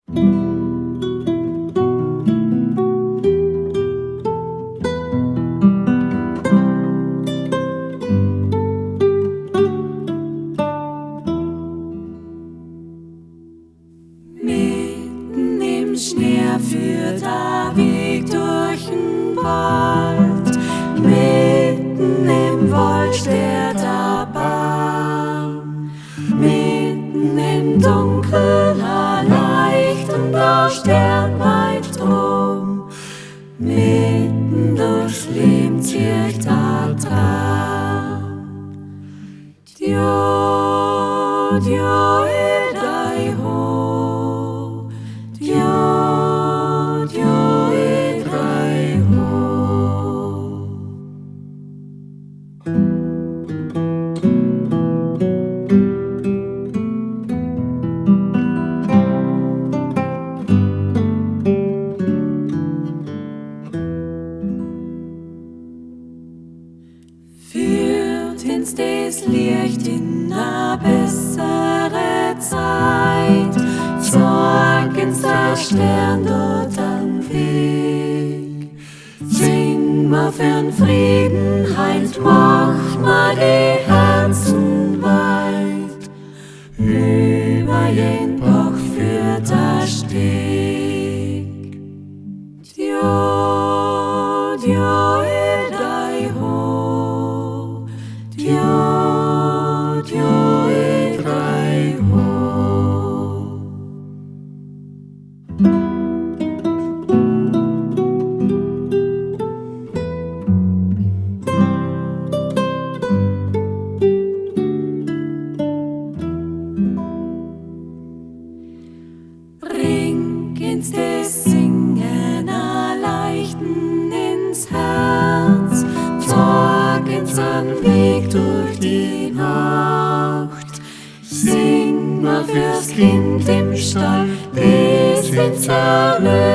Mitten im Schnee führt der Weg durch den Wald. Mitten im Wald steht der Baum. Mitten im Dunkel ein leuchtender Stern weit drum. Mitten durchs Leben zieht der Traum. Dio, Dio, edai ho. Dio, Dio, edai ho. Führt ins das Licht in a bessere Zeit, zeig ins der Stern dort am Weg. Sing ma für'n Frieden, heint mach ma die Herzen weit, über jeden Bock führt der Steg. Dio, Dio, edai ho. Dio, Dio, edai ho. Bring ins das Singen a Leichten ins Herz, zeig ins an Weg durch die Nacht. Sing mal fürs Kind im Stall, bis ins Erlösungslied.